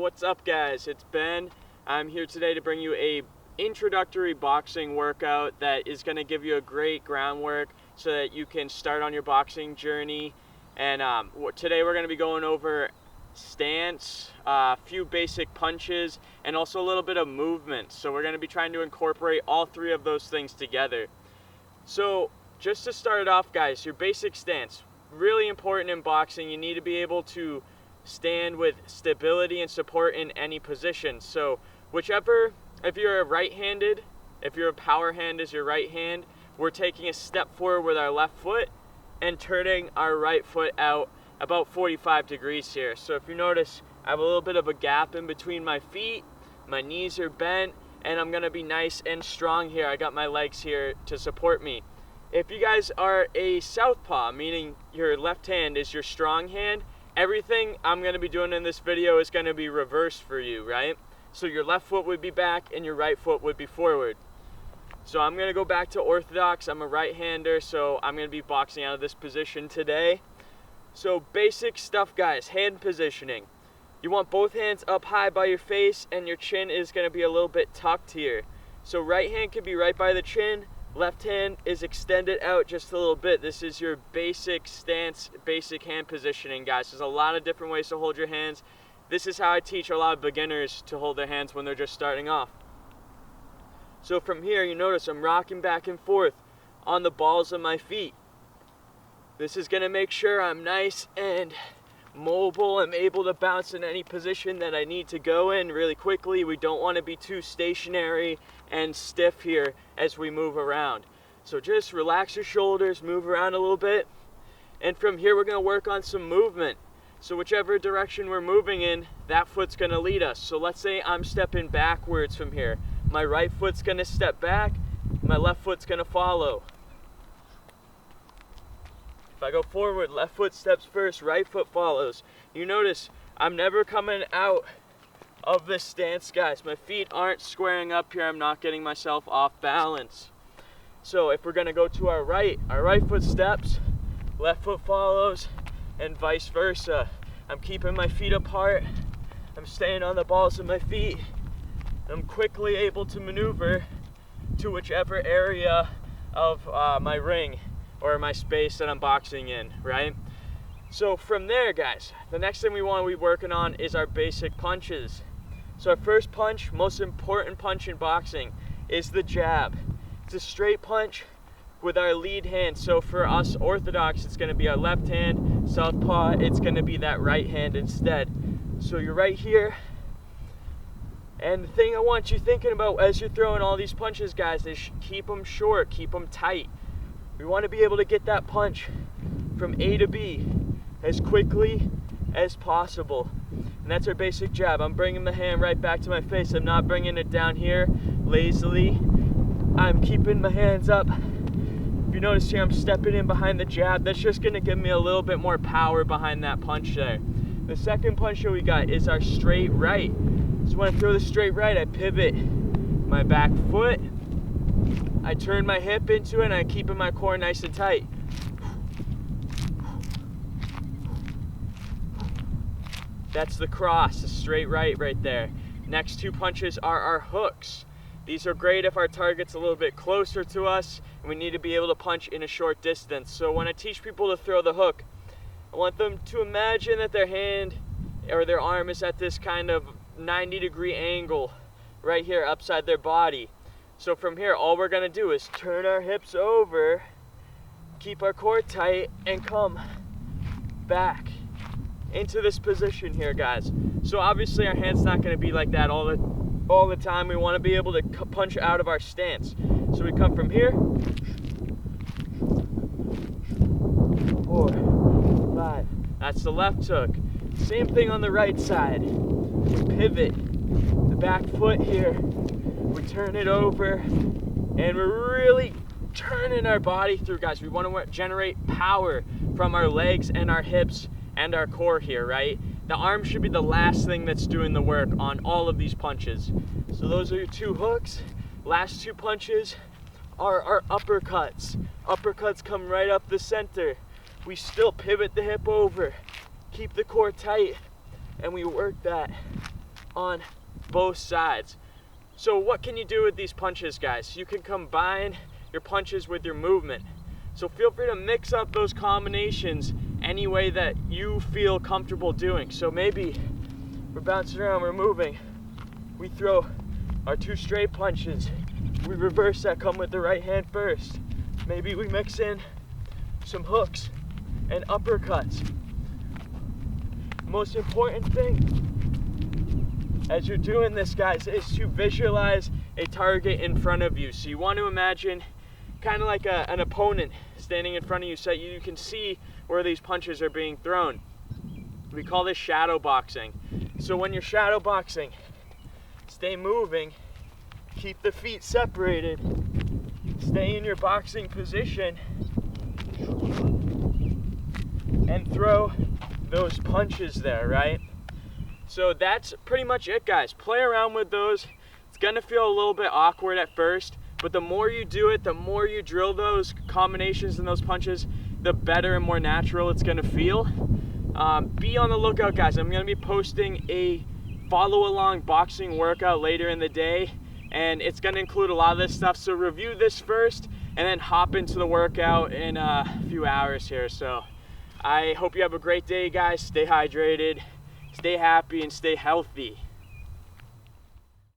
what's up guys? It's Ben. I'm here today to bring you a introductory boxing workout that is going to give you a great groundwork so that you can start on your boxing journey. And today we're going to be going over stance, a few basic punches, and also a little bit of movement. So we're going to be trying to incorporate all three of those things together. So just to start it off guys, your basic stance, really important in boxing. You need to be able to stand with stability and support in any position. So whichever, if you're right-handed, if your power hand is your right hand, we're taking a step forward with our left foot and turning our right foot out about 45 degrees here. So if you notice, I have a little bit of a gap in between my feet, my knees are bent, and I'm gonna be nice and strong here. I got my legs here to support me. If you guys are a southpaw, meaning your left hand is your strong hand, everything I'm going to be doing in this video is going to be reversed for you, right? So your left foot would be back and your right foot would be forward. So I'm going to go back to orthodox. I'm a right-hander, so I'm going to be boxing out of this position today. So basic stuff guys, hand positioning. You want both hands up high by your face and your chin is going to be a little bit tucked here. So right hand could be right by the chin, left hand is extended out just a little bit. This is your basic stance, basic hand positioning, guys. There's a lot of different ways to hold your hands. This is how I teach a lot of beginners to hold their hands when they're just starting off. So from here, you notice I'm rocking back and forth on the balls of my feet. This is going to make sure I'm nice and mobile. I'm able to bounce in any position that I need to go in really quickly. We don't want to be too stationary and stiff here as we move around. So just relax your shoulders, move around a little bit, and from here we're going to work on some movement. So whichever direction we're moving in, that foot's going to lead us. So let's say I'm stepping backwards from here. My right foot's going to step back, my left foot's going to follow. If I go forward, left foot steps first, right foot follows. You notice I'm never coming out of this stance, guys. My feet aren't squaring up here. I'm not getting myself off balance. So if we're going to go to our right foot steps, left foot follows, and vice versa. I'm keeping my feet apart. I'm staying on the balls of my feet. I'm quickly able to maneuver to whichever area of my ring or my space that I'm boxing in, right? So from there, guys, the next thing we want to be working on is our basic punches. So our first punch, most important punch in boxing, is the jab. It's a straight punch with our lead hand. So for us orthodox, it's going to be our left hand. Southpaw, it's going to be that right hand instead. So you're right here. And the thing I want you thinking about as you're throwing all these punches, guys, is keep them short, keep them tight. We want to be able to get that punch from A to B as quickly as possible. And that's our basic jab. I'm bringing the hand right back to my face. I'm not bringing it down here lazily. I'm keeping my hands up. If you notice here, I'm stepping in behind the jab. That's just going to give me a little bit more power behind that punch there. The second punch that we got is our straight right. So when I throw the straight right, I pivot my back foot. I turn my hip into it and I'm keeping my core nice and tight. That's the cross, the straight right there. Next two punches are our hooks. These are great if our target's a little bit closer to us and we need to be able to punch in a short distance. So when I teach people to throw the hook, I want them to imagine that their hand or their arm is at this kind of 90-degree angle right here upside their body. So from here, all we're going to do is turn our hips over, keep our core tight, and come back into this position here, guys. So obviously our hand's not going to be like that all the time. We want to be able to punch out of our stance. So we come from here, 4, 5. That's the left hook. Same thing on the right side. We pivot the back foot here. We turn it over, and we're really turning our body through, guys. We want to generate power from our legs and our hips and our core here, right? The arm should be the last thing that's doing the work on all of these punches. So those are your two hooks. Last two punches are our uppercuts. Uppercuts come right up the center. We still pivot the hip over, keep the core tight, and we work that on both sides. So what can you do with these punches, guys? You can combine your punches with your movement. So feel free to mix up those combinations any way that you feel comfortable doing. So maybe we're bouncing around, we're moving, we throw our 2 straight punches, we reverse that, come with the right hand first. Maybe we mix in some hooks and uppercuts. Most important thing as you're doing this, guys, is to visualize a target in front of you. So you want to imagine kind of like an opponent standing in front of you so that you can see where these punches are being thrown. We call this shadow boxing. So when you're shadow boxing, stay moving, keep the feet separated, stay in your boxing position, and throw those punches there, right? So that's pretty much it, guys. Play around with those. It's gonna feel a little bit awkward at first, but the more you do it, the more you drill those combinations and those punches, the better and more natural it's gonna feel. Be on the lookout, guys. I'm gonna be posting a follow along boxing workout later in the day, and it's gonna include a lot of this stuff. So review this first and then hop into the workout in a few hours here. So I hope you have a great day, guys. Stay hydrated, stay happy, and stay healthy.